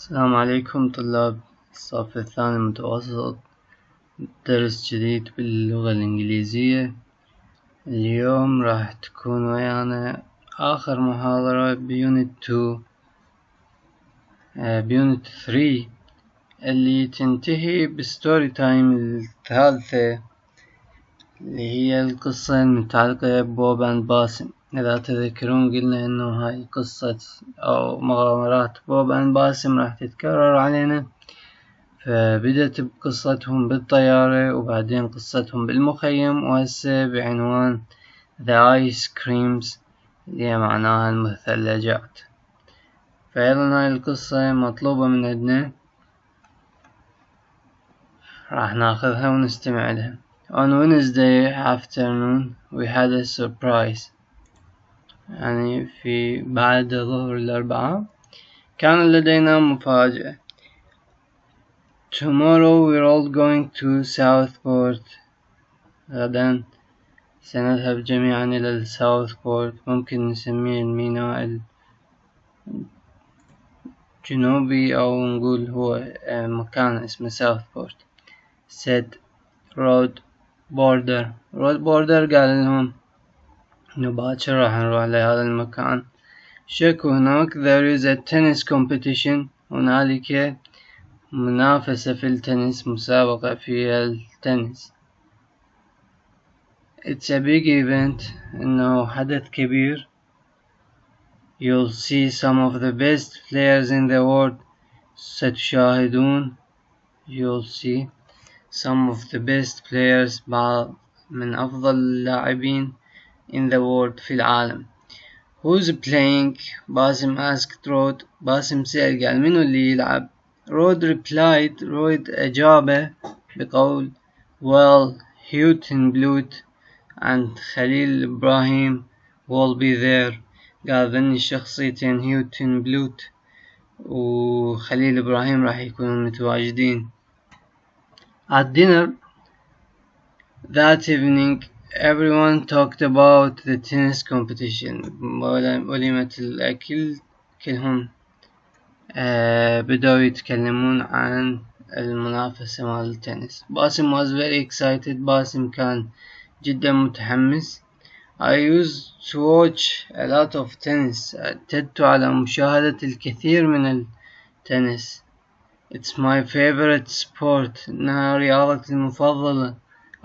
السلام عليكم طلاب الصف الثاني متوسط. درس جديد باللغة الإنجليزية. اليوم راح تكون ويانا آخر محاضرة بيونت 2 بيونت 3 اللي تنتهي بستوري تايم الثالثة اللي هي القصة المتعلقة ببوب اند باسم. إذا تذكرون قلنا إنه هاي قصة أو مغامرات بوب اند باسم راح تتكرر علينا، فبدأت بقصتهم بالطيارة وبعدين قصتهم بالمخيم وهسه بعنوان The Ice Creams اللي معناها المثلجات. فأيضا هاي القصة مطلوبة من عندنا، راح ناخذها ونستمع لها. On Wednesday afternoon we had a surprise. يعني في بعد ظهر الأربعاء كان لدينا مفاجأة. Tomorrow we're all going to Southport. غدا سنذهب جميعا إلى الساوثبورت، ممكن نسميه الميناء الجنوبي أو نقول هو مكان اسمه ساوثبورت. said road border قال لهم إنه باكر راح نروح لهذا المكان. شكو هناك there is a tennis competition، هنالك منافسة في التنس، مسابقة في التنس. It's a big event، إنه حدث كبير. You'll see some of the best players in the world. ستشاهدون You'll see some of the best players، بعض من أفضل اللاعبين in the world في العالم. Who's playing؟ باسم asked Rod. باسم سأل قال منو اللي يلعب؟ Rod replied. Rod أجابه بقول well Houghton Bluet and خليل إبراهيم will be there. قال ذني الشخصيتين هيوتن بلوت وخليل إبراهيم راح يكونوا متواجدين. At dinner that evening everyone talked about the tennis competition. وليمة الأكل كلهم بدأوا يتكلمون عن المنافسة مال التنس. باسم was very excited. باسم كان جدا متحمس. I used to watch a lot of tennis. اعتدت على مشاهدة الكثير من التنس. It's my favorite sport. إنها رياضتي المفضلة.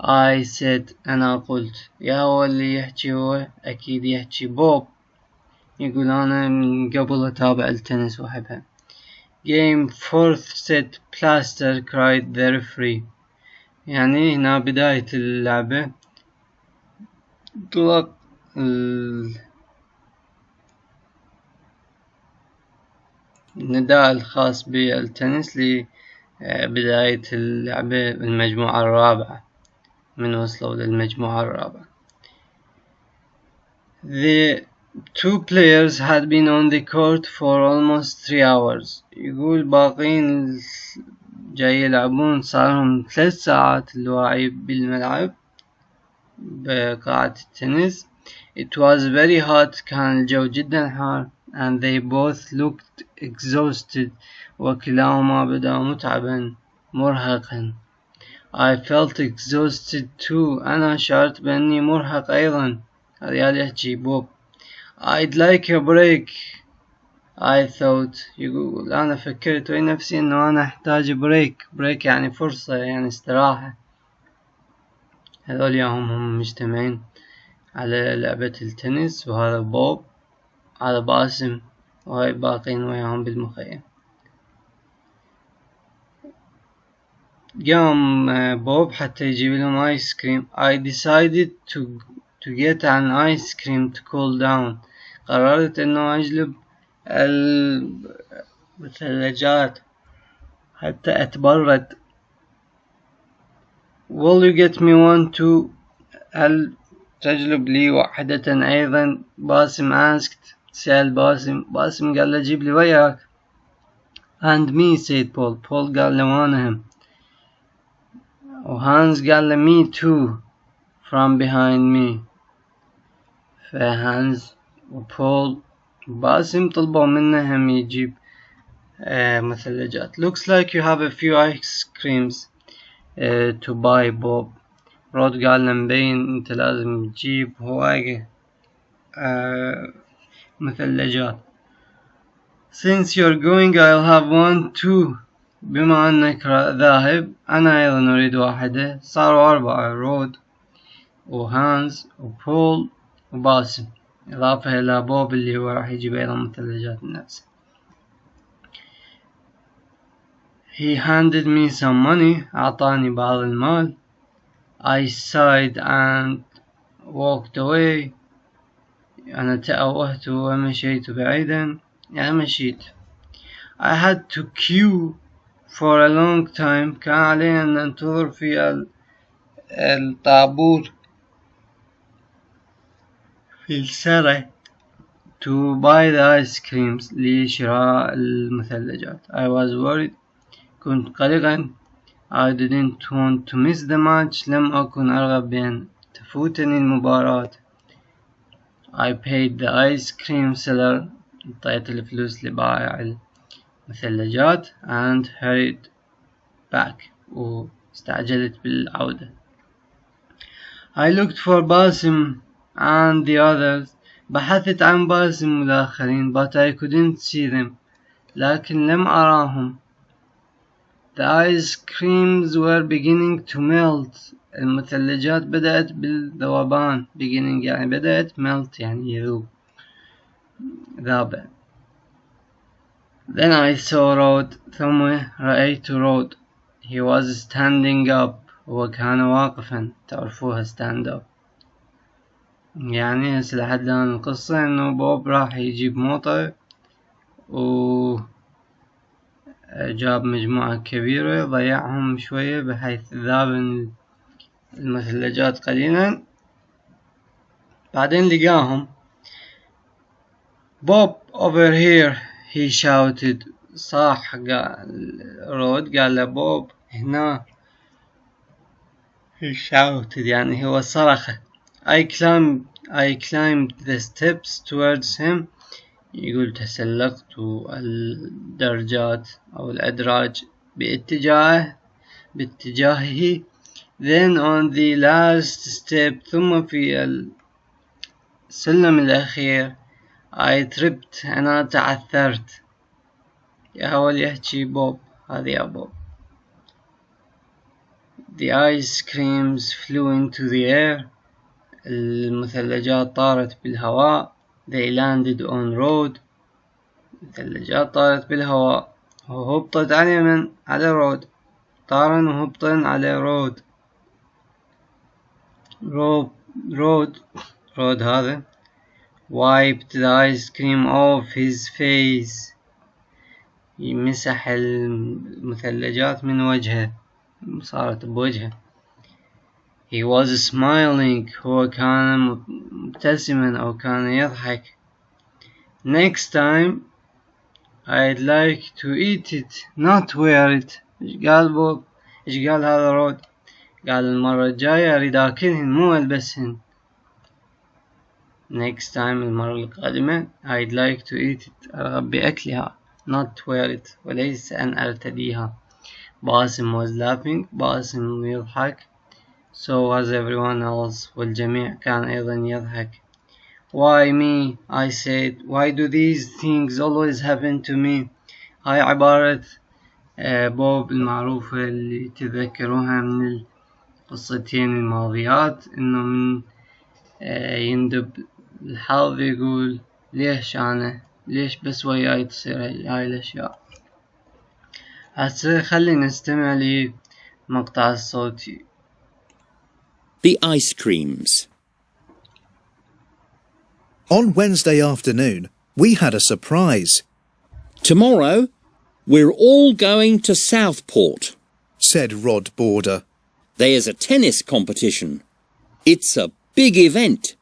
I said. أنا قلت. يا هو اللي يحكي هو أكيد يحكي بوب، يقول أنا من قبل أتابع التنس وأحبها. Game fourth set plaster cried the referee. يعني هنا بداية اللعبة طلق النداء الخاص بالتنس لبداية اللعبة المجموعة الرابعة، من وصلوا للمجموعة الرابعة. The two players had been on the court for almost 3 hours. يقول باقين جاي يلعبون صارهم 3 ساعات اللاعب بالملعب بقاعة التنس. It was very hot. كان الجو جدا حار. And they both looked exhausted. وكلاهما بدا متعبا مرهقا. I felt exhausted too. أنا شعرت بأني مرهق أيضا. هذا يحكي بوب. I'd like a break. I thought. يقول أنا فكرت وين نفسي إنه أنا أحتاج break يعني فرصة، يعني استراحة. هذول هم مجتمعين على لعبة التنس، وهذا بوب، هذا باسم، وهاي باقين وياهم بالمخيم. قام بوب حتى يجيب لهم آيس كريم. I decided to get an ice cream to cool down. قررت إنه أجلب المثلجات حتى أتبرد. Will you get me one too؟ هل تجلب لي واحدة أيضا؟ باسم asked. سأل باسم قال له جيب لي وياك. And me said Paul. Paul قال له وأنا هم. وهانز قال له me too from behind me. فهانز وبول وباسم طلبوا منه هم يجيب مثلجات. Looks like you have a few ice creams to buy Bob. رود قال له مبين انت لازم تجيب هواية مثلجات. Since you're going I'll have one too. بما انك ذاهب انا ايضا اريد واحدة. صاروا 4: رود وهانز وبول وباسم، اضافة الى بوب اللي هو راح يجيب ايضا مثلجات النفس. He handed me some money. اعطاني بعض المال. I sighed and walked away. أنا تأوهت ومشيت بعيدا، يعني مشيت. I had to queue for a long time. كان علي أن ننتظر في الطابور في السرة to buy the ice creams لشراء المثلجات. I was worried. كنت قلقا. I didn't want to miss the match. لم أكن أرغب بأن تفوتني المباراة. I paid the ice cream seller. أعطيت الفلوس لبائع المثلجات and hurried back. واستعجلت بالعودة. I looked for باسم and the others. بحثت عن باسم والآخرين but I couldn't see them. لكن لم أراهم. The ice creams were beginning to melt. المثلجات بدأت بالذوبان. beginning يعني بدأت، melt يعني يذوب، ذابة. Then I saw رود. ثم رأيت رود. He was standing up. وكان واقفا. تعرفوها stand up. يعني هسه لحد الآن القصة إنه بوب راح يجيب موطة وجاب مجموعة كبيرة، ضيعهم شوية بحيث ذاب المثلجات قليلا. بعدين لقاهم. Bob over here, he shouted. صاح رود، قال له بوب هنا. he shouted يعني هو صرخ. I climbed the steps towards him. يقول تسلقت الدرجات أو الأدراج باتجاهه. Then on the last step. ثم في السلم الأخير. I tripped. أنا تعثرت. يحاول يحكي بوب. هذا يا بوب. The ice creams flew into the air. المثلجات طارت بالهواء. They landed on road. المثلجات طارت بالهواء وهبطت على من؟ على رود. طارن وهبطن على رود. رود هذا wiped the ice cream off his face. يمسح المثلجات من وجهه، صارت بوجهه. He was smiling. هو كان مبتسما أو كان يضحك. Next time I'd like to eat it, not wear it. إيش قال بوب؟ إيش قال هذا رود؟ قال المرة الجاية أريد أكلهن مو ألبسهن. Next time المرة القادمة I'd like to eat it. أرغب بأكلها. not wear it. وليس أن أرتديها. باسم was laughing. باسم يضحك. So was everyone else. والجميع كان أيضا يضحك. Why me? I said. Why do these things always happen to me? هاي عبارة بوب المعروفة اللي تذكروها من القصتين الماضيات، إنه من يندب الحظ يقول ليش أنا، ليش بس وياي تصير هاي الأشياء. هسه خلينا نستمع لمقطع الصوتي. The ice creams. On Wednesday afternoon, we had a surprise. Tomorrow, we're all going to Southport, said Rod Border. There's a tennis competition. It's a big event.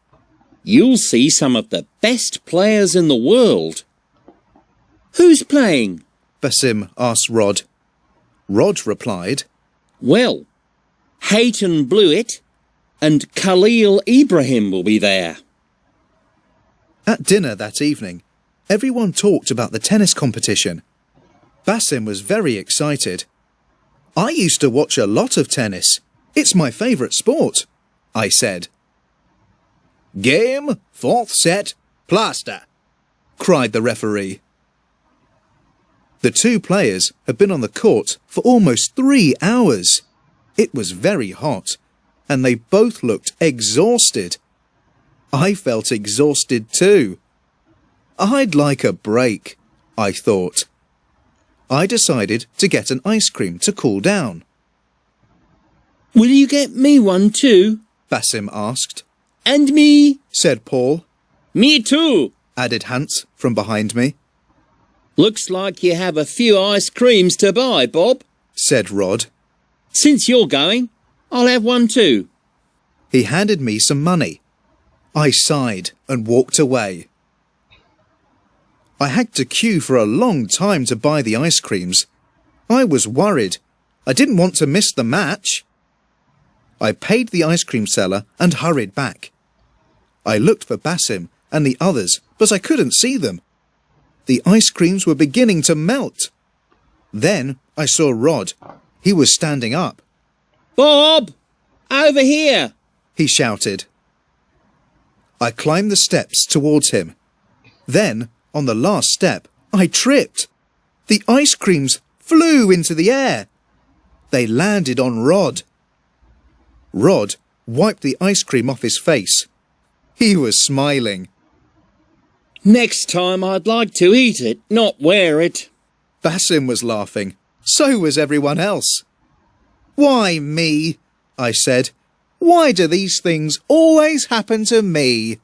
You'll see some of the best players in the world. Who's playing? Basim asked Rod. Rod replied, Well, Hayton Blewett and Khalil Ibrahim will be there. At dinner that evening, everyone talked about the tennis competition. Basim was very excited. I used to watch a lot of tennis. It's my favourite sport, I said. Game, fourth set, plaster, cried the referee. The two players had been on the court for almost 3 hours. It was very hot, and they both looked exhausted. I felt exhausted too. I'd like a break, I thought. I decided to get an ice cream to cool down. Will you get me one too? Basim asked. And me, said Paul. Me too, added Hans from behind me. Looks like you have a few ice creams to buy, Bob, said Rod. Since you're going, I'll have one too. He handed me some money. I sighed and walked away. I had to queue for a long time to buy the ice creams. I was worried. I didn't want to miss the match. I paid the ice cream seller and hurried back. I looked for Basim and the others, but I couldn't see them. The ice creams were beginning to melt. Then I saw Rod. He was standing up. Bob! Over here! He shouted. I climbed the steps towards him. Then, on the last step, I tripped. The ice creams flew into the air. They landed on Rod. Rod wiped the ice cream off his face. He was smiling. Next time I'd like to eat it, not wear it. Basim was laughing. So was everyone else. Why me? I said. Why do these things always happen to me?